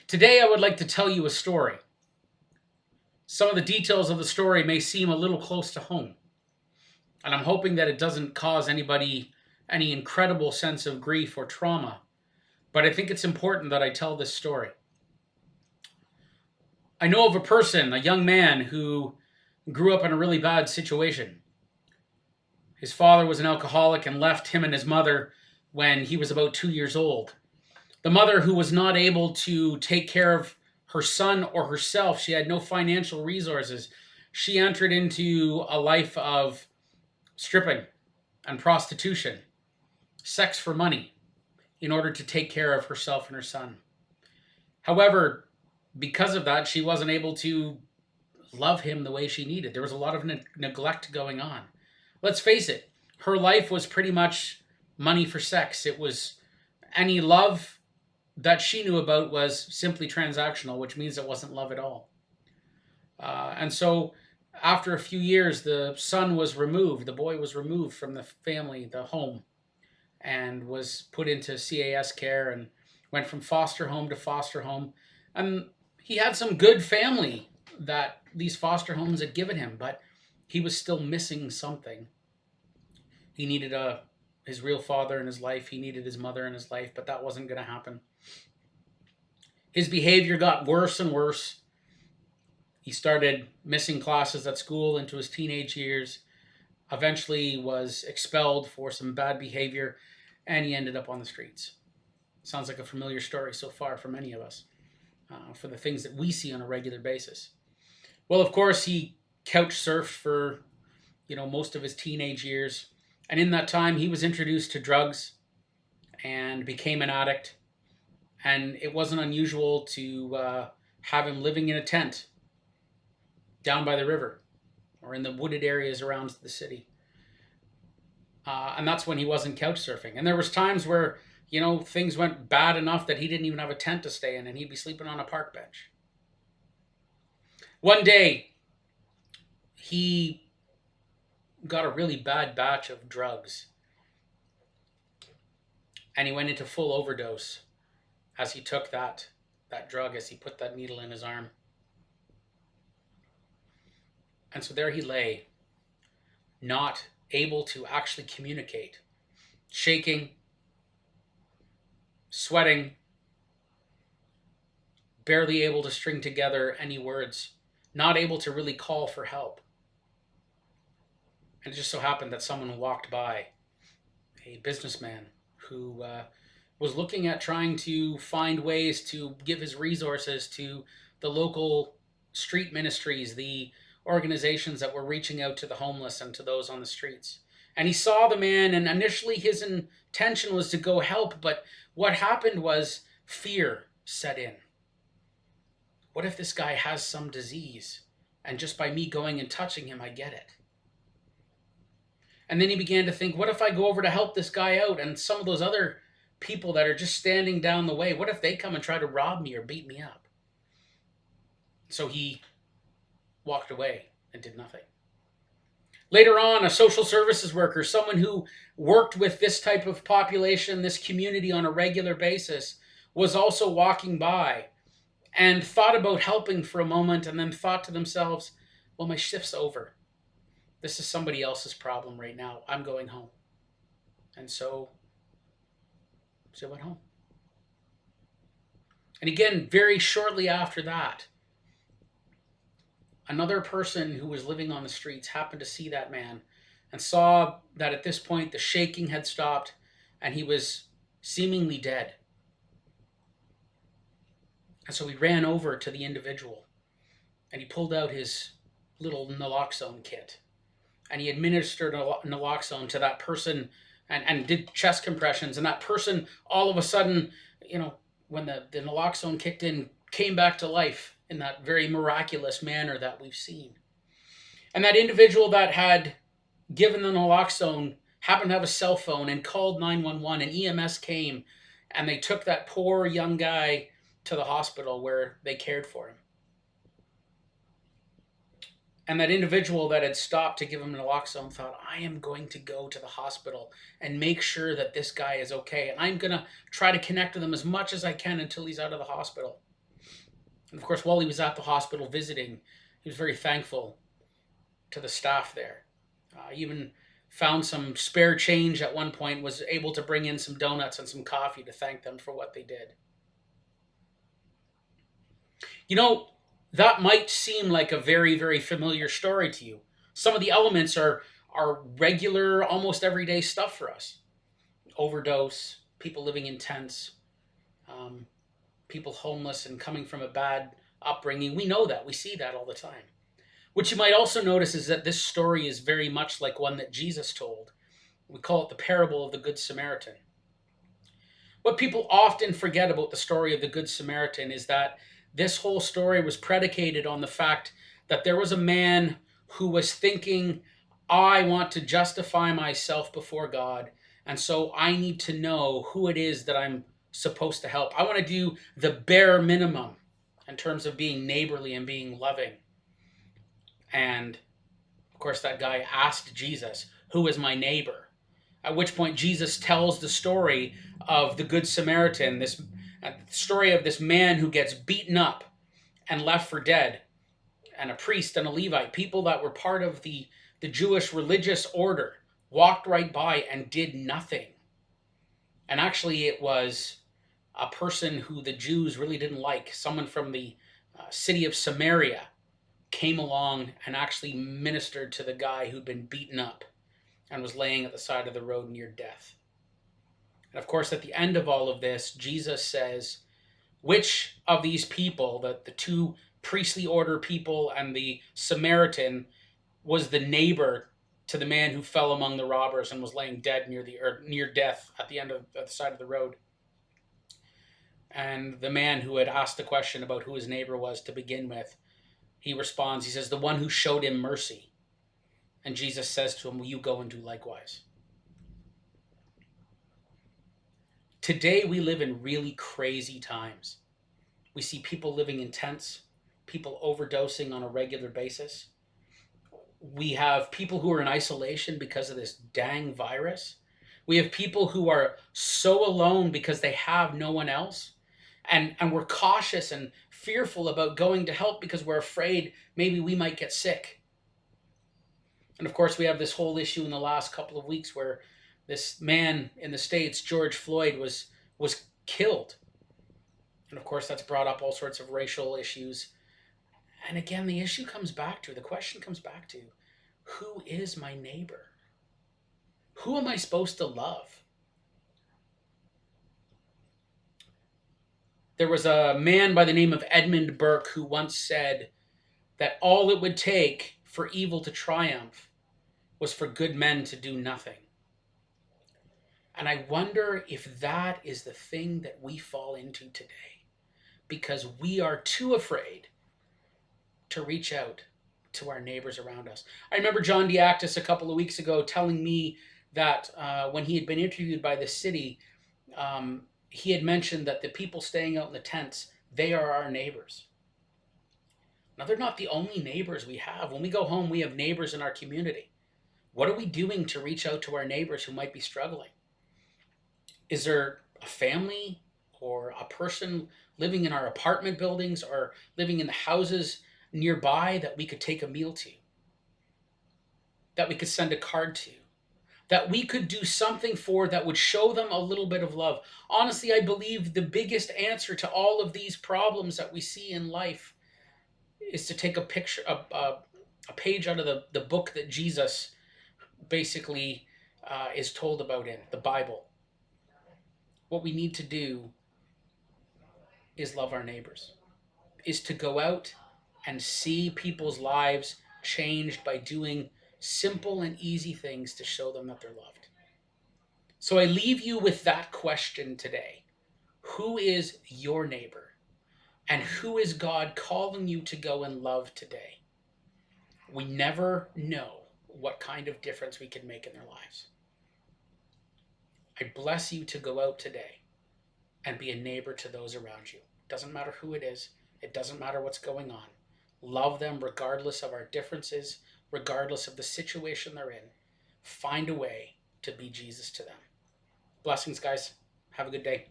Today, I would like to tell you a story. Some of the details of the story may seem a little close to home, and I'm hoping that it doesn't cause anybody any incredible sense of grief or trauma, but I think it's important that I tell this story. I know of a person, a young man, who grew up in a really bad situation. His father was an alcoholic and left him and his mother when he was about 2 years old. The mother, who was not able to take care of her son or herself, she had no financial resources. She entered into a life of stripping and prostitution, sex for money, in order to take care of herself and her son. However, because of that, she wasn't able to love him the way she needed. There was a lot of neglect going on. Let's face it, her life was pretty much money for sex. It was any love that she knew about was simply transactional, which means it wasn't love at all. And so after a few years, the son was removed, the boy was removed from the family, the home, and was put into CAS care and went from foster home to foster home. And he had some good family that these foster homes had given him, but he was still missing something. He needed his real father in his life. He needed his mother in his life, but that wasn't going to happen. His behavior got worse and worse. He started missing classes at school into his teenage years, eventually was expelled for some bad behavior, and he ended up on the streets. Sounds like a familiar story so far for many of us, for the things that we see on a regular basis. Well, of course, he couch surfed for, most of his teenage years. And in that time, he was introduced to drugs and became an addict. And it wasn't unusual to have him living in a tent down by the river or in the wooded areas around the city. And that's when he wasn't couch surfing. And there was times where, things went bad enough that he didn't even have a tent to stay in and he'd be sleeping on a park bench. One day, he got a really bad batch of drugs and he went into full overdose as he took that drug, as he put that needle in his arm. And so there he lay, not able to actually communicate, shaking, sweating, barely able to string together any words, not able to really call for help. And it just so happened that someone walked by, a businessman who was looking at trying to find ways to give his resources to the local street ministries, the organizations that were reaching out to the homeless and to those on the streets. And he saw the man, and initially his intention was to go help, but what happened was fear set in. What if this guy has some disease, and just by me going and touching him, I get it? And then he began to think, what if I go over to help this guy out, and some of those other people that are just standing down the way, what if they come and try to rob me or beat me up? So he walked away and did nothing. Later on, a social services worker, someone who worked with this type of population, this community on a regular basis, was also walking by and thought about helping for a moment and then thought to themselves, well, my shift's over. This is somebody else's problem right now. I'm going home. And so I went home. And again, very shortly after that, another person who was living on the streets happened to see that man and saw that at this point the shaking had stopped and he was seemingly dead. And so he ran over to the individual and he pulled out his little naloxone kit and he administered naloxone to that person and did chest compressions. And that person, all of a sudden, when the naloxone kicked in, came back to life in that very miraculous manner that we've seen. And that individual that had given the naloxone happened to have a cell phone and called 911, and EMS came and they took that poor young guy to the hospital where they cared for him. And that individual that had stopped to give him naloxone thought, I am going to go to the hospital and make sure that this guy is okay. And I'm going to try to connect with him as much as I can until he's out of the hospital. And of course, while he was at the hospital visiting, he was very thankful to the staff there. Even found some spare change at one point, was able to bring in some donuts and some coffee to thank them for what they did. You know, that might seem like a very, very familiar story to you. Some of the elements are regular, almost everyday stuff for us. Overdose, people living in tents, um, people homeless and coming from a bad upbringing. We know that. We see that all the time. What you might also notice is that this story is very much like one that Jesus told. We call it the parable of the Good Samaritan. What people often forget about the story of the Good Samaritan is that this whole story was predicated on the fact that there was a man who was thinking, I want to justify myself before God, and so I need to know who it is that I'm supposed to help. I want to do the bare minimum in terms of being neighborly and being loving. And of course, that guy asked Jesus, who is my neighbor? At which point, Jesus tells the story of the Good Samaritan, this story of this man who gets beaten up and left for dead, and a priest and a Levite, people that were part of the Jewish religious order, walked right by and did nothing. And actually, it was a person who the Jews really didn't like, someone from the city of Samaria, came along and actually ministered to the guy who'd been beaten up and was laying at the side of the road near death. And of course, at the end of all of this, Jesus says, which of these people, the two priestly order people and the Samaritan, was the neighbor to the man who fell among the robbers and was laying dead near death at the end of the side of the road? And the man who had asked the question about who his neighbor was to begin with, he responds, he says, the one who showed him mercy. And Jesus says to him, will you go and do likewise? Today we live in really crazy times. We see people living in tents, people overdosing on a regular basis. We have people who are in isolation because of this dang virus. We have people who are so alone because they have no one else. And we're cautious and fearful about going to help because we're afraid maybe we might get sick. And of course, we have this whole issue in the last couple of weeks where this man in the States, George Floyd, was killed. And of course, that's brought up all sorts of racial issues. And again, the question comes back to, who is my neighbor? Who am I supposed to love? There was a man by the name of Edmund Burke who once said that all it would take for evil to triumph was for good men to do nothing. And I wonder if that is the thing that we fall into today, because we are too afraid to reach out to our neighbors around us. I remember John Diactis a couple of weeks ago telling me that when he had been interviewed by the city, he had mentioned that the people staying out in the tents, they are our neighbors. Now, they're not the only neighbors we have. When we go home, we have neighbors in our community. What are we doing to reach out to our neighbors who might be struggling? Is there a family or a person living in our apartment buildings or living in the houses nearby that we could take a meal to, that we could send a card to, that we could do something for, that would show them a little bit of love? Honestly, I believe the biggest answer to all of these problems that we see in life is to take a page out of the book that Jesus basically is told about in the Bible. What we need to do is love our neighbors, is to go out and see people's lives changed by doing simple and easy things to show them that they're loved. So I leave you with that question today. Who is your neighbor? And who is God calling you to go and love today? We never know what kind of difference we can make in their lives. I bless you to go out today and be a neighbor to those around you. Doesn't matter who it is. It doesn't matter what's going on. Love them regardless of our differences, regardless of the situation they're in. Find a way to be Jesus to them. Blessings, guys. Have a good day.